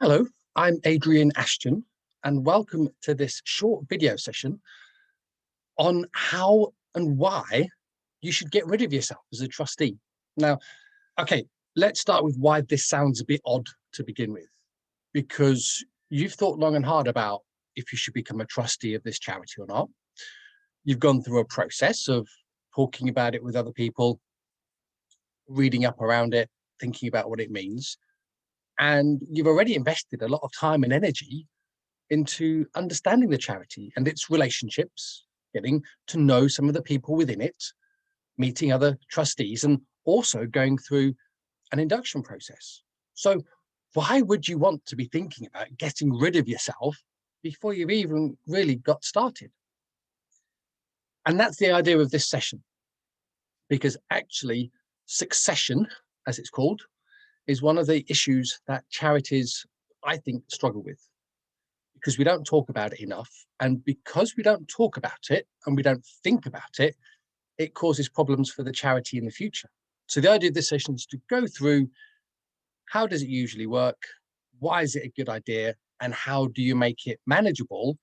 Hello, I'm Adrian Ashton, and welcome to this short video session on how and why you should get rid of yourself as a trustee. Now, okay, let's start with why this sounds a bit odd to begin with, because you've thought long and hard about if you should become a trustee of this charity or not. You've gone through a process of talking about it with other people, reading up around it, thinking about what it means, and you've already invested a lot of time and energy into understanding the charity and its relationships, getting to know some of the people within it, meeting other trustees, and also going through an induction process. So why would you want to be thinking about getting rid of yourself before you've even really got started? And that's the idea of this session, because actually succession, as it's called, is one of the issues that charities, I think, struggle with, because we don't talk about it enough. And because we don't talk about it and we don't think about it, it causes problems for the charity in the future. So the idea of this session is to go through how does it usually work, why is it a good idea, and how do you make it manageable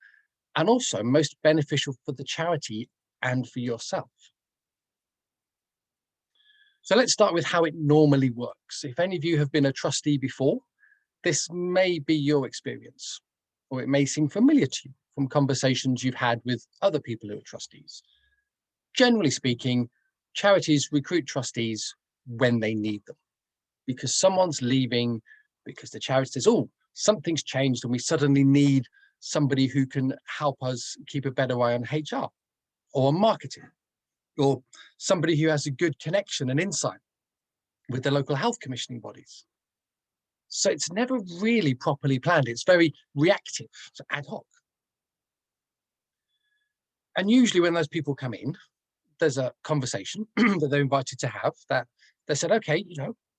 and also most beneficial for the charity and for yourself. So let's start with how it normally works. If any of you have been a trustee before, this may be your experience, or it may seem familiar to you from conversations you've had with other people who are trustees. Generally speaking, charities recruit trustees when they need them, because someone's leaving, because the charity says, oh, something's changed and we suddenly need somebody who can help us keep a better eye on HR or on marketing, or somebody who has a good connection and insight with the local health commissioning bodies. So it's never really properly planned. It's very reactive, so ad hoc. And usually when those people come in, there's a conversation that they're invited to have, that they said, okay,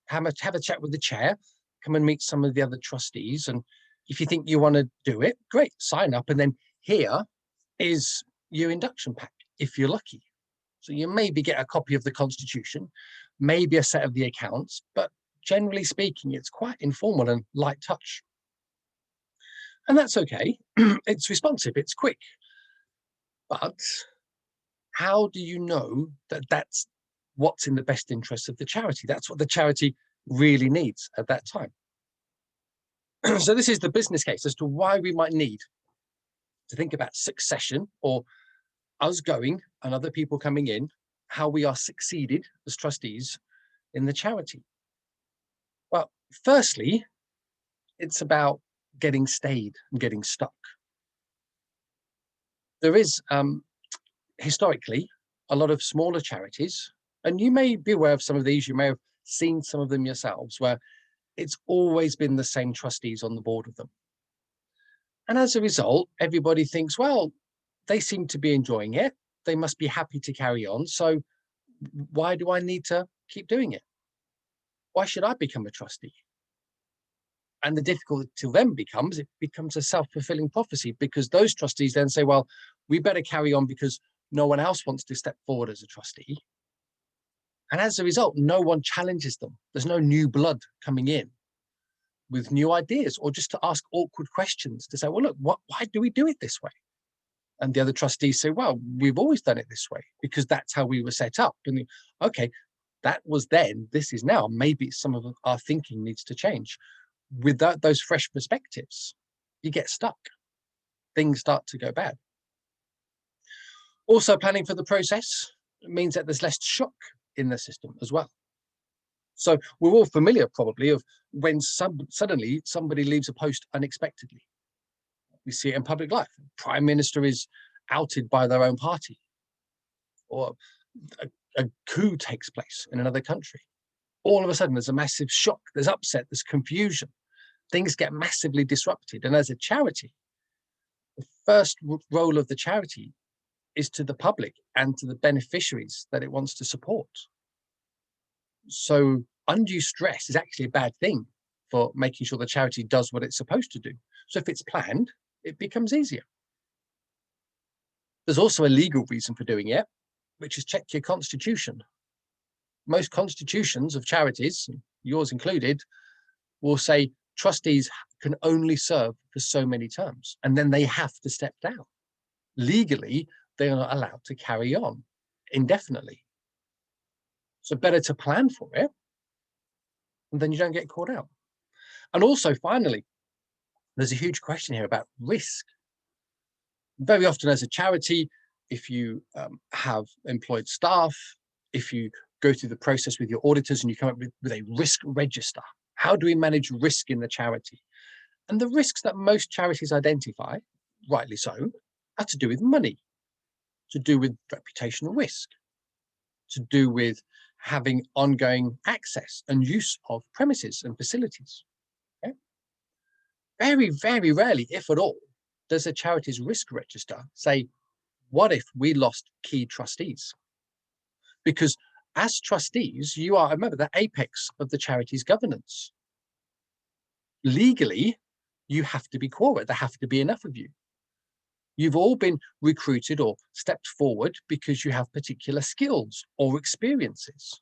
have a chat with the chair, come and meet some of the other trustees. And if you think you want to do it, great, sign up. And then here is your induction pack, if you're lucky. So you maybe get a copy of the Constitution, maybe a set of the accounts, but generally speaking, it's quite informal and light touch. And that's okay. It's responsive, it's quick. But how do you know that that's what's in the best interest of the charity? That's what the charity really needs at that time. So this is the business case as to why we might need to think about succession, or us going and other people coming in, how we are succeeded as trustees in the charity. Well, firstly, it's about getting stayed and getting stuck. There is historically a lot of smaller charities, and you may be aware of some of these, you may have seen some of them yourselves, where it's always been the same trustees on the board of them. And as a result, everybody thinks, well, they seem to be enjoying it, they must be happy to carry on, so why do I need to keep doing it? Why should I become a trustee? And the difficulty then becomes, it becomes a self-fulfilling prophecy, because those trustees then say, well, we better carry on because no one else wants to step forward as a trustee. And as a result, no one challenges them. There's no new blood coming in with new ideas, or just to ask awkward questions to say, well, look, why do we do it this way? And the other trustees say, well, we've always done it this way because that's how we were set up. And okay, that was then, this is now. Maybe some of our thinking needs to change. Without those fresh perspectives, you get stuck. Things start to go bad. Also, planning for the process means that there's less shock in the system as well. So we're all familiar probably of when suddenly somebody leaves a post unexpectedly. We see it in public life. Prime Minister is outed by their own party, or a coup takes place in another country. All of a sudden, there's a massive shock, there's upset, there's confusion. Things get massively disrupted. And as a charity, the first role of the charity is to the public and to the beneficiaries that it wants to support. So undue stress is actually a bad thing for making sure the charity does what it's supposed to do. So if it's planned, it becomes easier. There's also a legal reason for doing it, which is check your constitution. Most constitutions of charities, yours included, will say trustees can only serve for so many terms, and then they have to step down. Legally, they are not allowed to carry on indefinitely. So better to plan for it, and then you don't get caught out. And also, finally, there's a huge question here about risk. Very often as a charity, if you have employed staff, if you go through the process with your auditors and you come up with a risk register, how do we manage risk in the charity? And the risks that most charities identify, rightly so, are to do with money, to do with reputational risk, to do with having ongoing access and use of premises and facilities. Okay? Very, very rarely, if at all, does a charity's risk register say, what if we lost key trustees? Because as trustees, you are, remember, the apex of the charity's governance. Legally, you have to be quorum. There have to be enough of you. You've all been recruited or stepped forward because you have particular skills or experiences,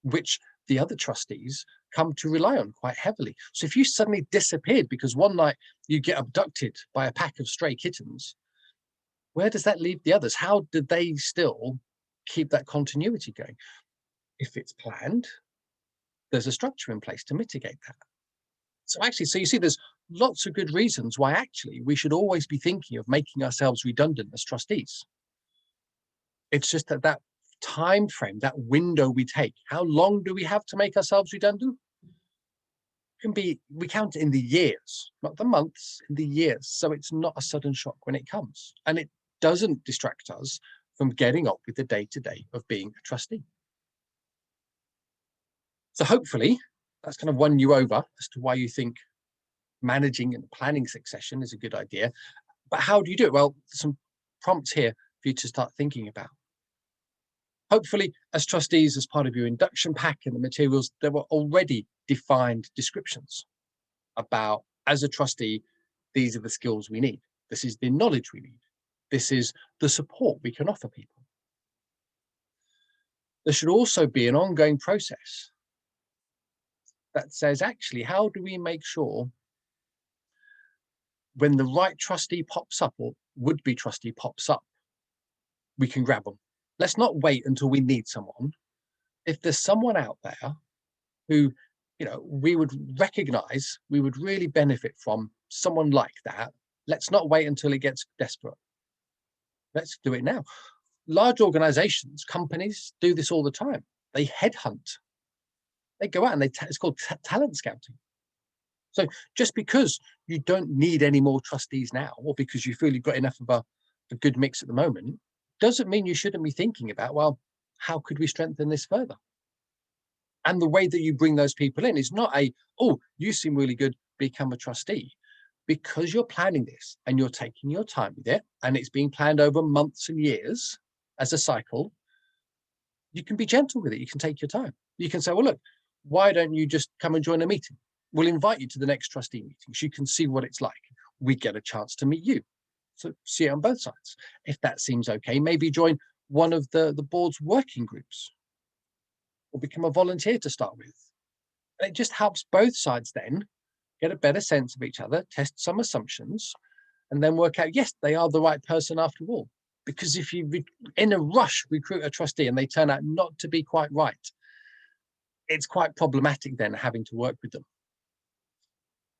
which the other trustees come to rely on quite heavily. So if you suddenly disappeared because one night you get abducted by a pack of stray kittens, where does that leave the others? How do they still keep that continuity going? If it's planned, there's a structure in place to mitigate that. So actually, so you see, there's lots of good reasons why actually we should always be thinking of making ourselves redundant as trustees. It's just that that time frame, that window we take, how long do we have to make ourselves redundant? Can be, we count it in the years, not the months, in the years. So it's not a sudden shock when it comes. And it doesn't distract us from getting on with the day-to-day of being a trustee. So hopefully that's kind of won you over as to why you think managing and planning succession is a good idea. But how do you do it? Well, some prompts here for you to start thinking about. Hopefully, as trustees, as part of your induction pack and the materials, there were already defined descriptions about, as a trustee, these are the skills we need. This is the knowledge we need. This is the support we can offer people. There should also be an ongoing process that says, actually, how do we make sure when the right trustee pops up or would-be trustee pops up, we can grab them. Let's not wait until we need someone. If there's someone out there who, we would recognize, we would really benefit from someone like that, let's not wait until it gets desperate. Let's do it now. Large organizations, companies do this all the time. They headhunt. They go out and it's called talent scouting. So just because you don't need any more trustees now, or because you feel you've got enough of a good mix at the moment, doesn't mean you shouldn't be thinking about, well, how could we strengthen this further? And the way that you bring those people in is not oh, you seem really good, become a trustee. Because you're planning this and you're taking your time with it, and it's being planned over months and years as a cycle, you can be gentle with it. You can take your time. You can say, well, look, why don't you just come and join a meeting? We'll invite you to the next trustee meeting so you can see what it's like. We get a chance to meet you. So see it on both sides. If that seems okay, maybe join one of the board's working groups or become a volunteer to start with. And it just helps both sides then get a better sense of each other, test some assumptions, and then work out, yes, they are the right person after all. Because if you, in a rush, recruit a trustee and they turn out not to be quite right, it's quite problematic then having to work with them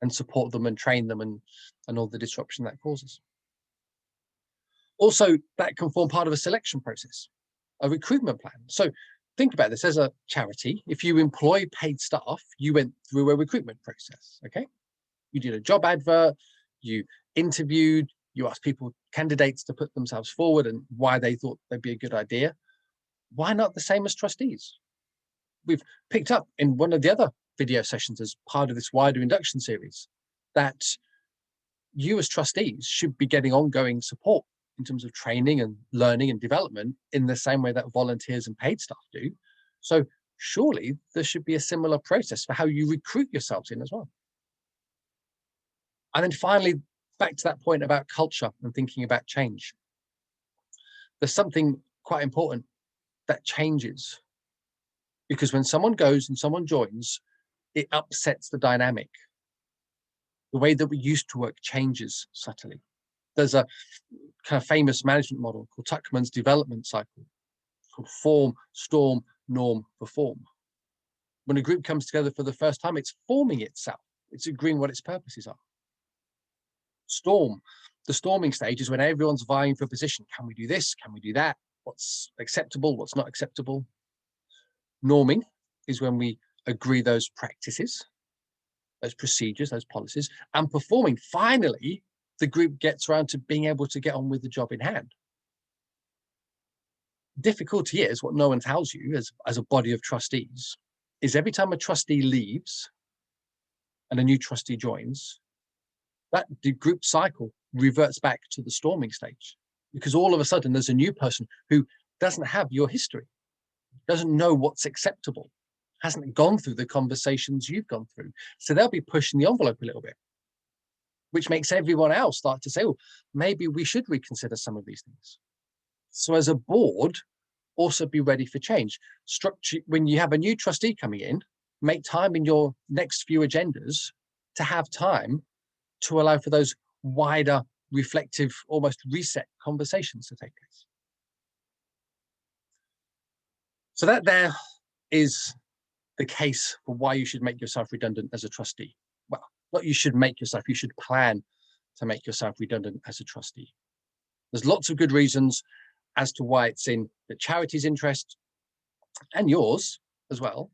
and support them and train them and all the disruption that causes. Also, that can form part of a selection process, a recruitment plan. So think about this as a charity. If you employ paid staff, you went through a recruitment process, okay? You did a job advert, you interviewed, you asked candidates to put themselves forward and why they thought they'd be a good idea. Why not the same as trustees? We've picked up in one of the other video sessions as part of this wider induction series that you as trustees should be getting ongoing support in terms of training and learning and development in the same way that volunteers and paid staff do. So surely there should be a similar process for how you recruit yourselves in as well. And then finally, back to that point about culture and thinking about change. There's something quite important that changes, because when someone goes and someone joins, it upsets the dynamic. The way that we used to work changes subtly. There's a kind of famous management model called Tuckman's development cycle, called form, storm, norm, perform. When a group comes together for the first time, it's forming itself. It's agreeing what its purposes are. Storm. The storming stage is when everyone's vying for position. Can we do this? Can we do that? What's acceptable? What's not acceptable? Norming is when we agree those practices, those procedures, those policies. And performing, finally, the group gets around to being able to get on with the job in hand. Difficulty is, what no one tells you as a body of trustees, is every time a trustee leaves and a new trustee joins, that the group cycle reverts back to the storming stage, because all of a sudden there's a new person who doesn't have your history, doesn't know what's acceptable, hasn't gone through the conversations you've gone through. So they'll be pushing the envelope a little bit, which makes everyone else start to say, oh, maybe we should reconsider some of these things. So as a board, also be ready for change. Structure, when you have a new trustee coming in, make time in your next few agendas to have time to allow for those wider, reflective, almost reset conversations to take place. So that there is the case for why you should make yourself redundant as a trustee. Well, not you should make yourself, you should plan to make yourself redundant as a trustee. There's lots of good reasons as to why it's in the charity's interest and yours as well.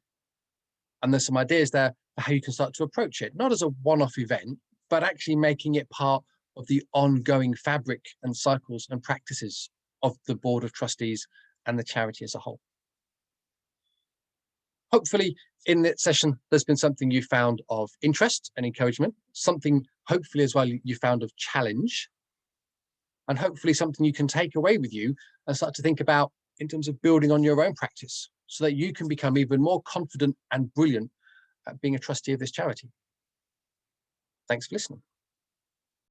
And there's some ideas there for how you can start to approach it, not as a one-off event, but actually making it part of the ongoing fabric and cycles and practices of the Board of Trustees and the charity as a whole. Hopefully in this session, there's been something you found of interest and encouragement, something hopefully as well you found of challenge, and hopefully something you can take away with you and start to think about in terms of building on your own practice so that you can become even more confident and brilliant at being a trustee of this charity. Thanks for listening.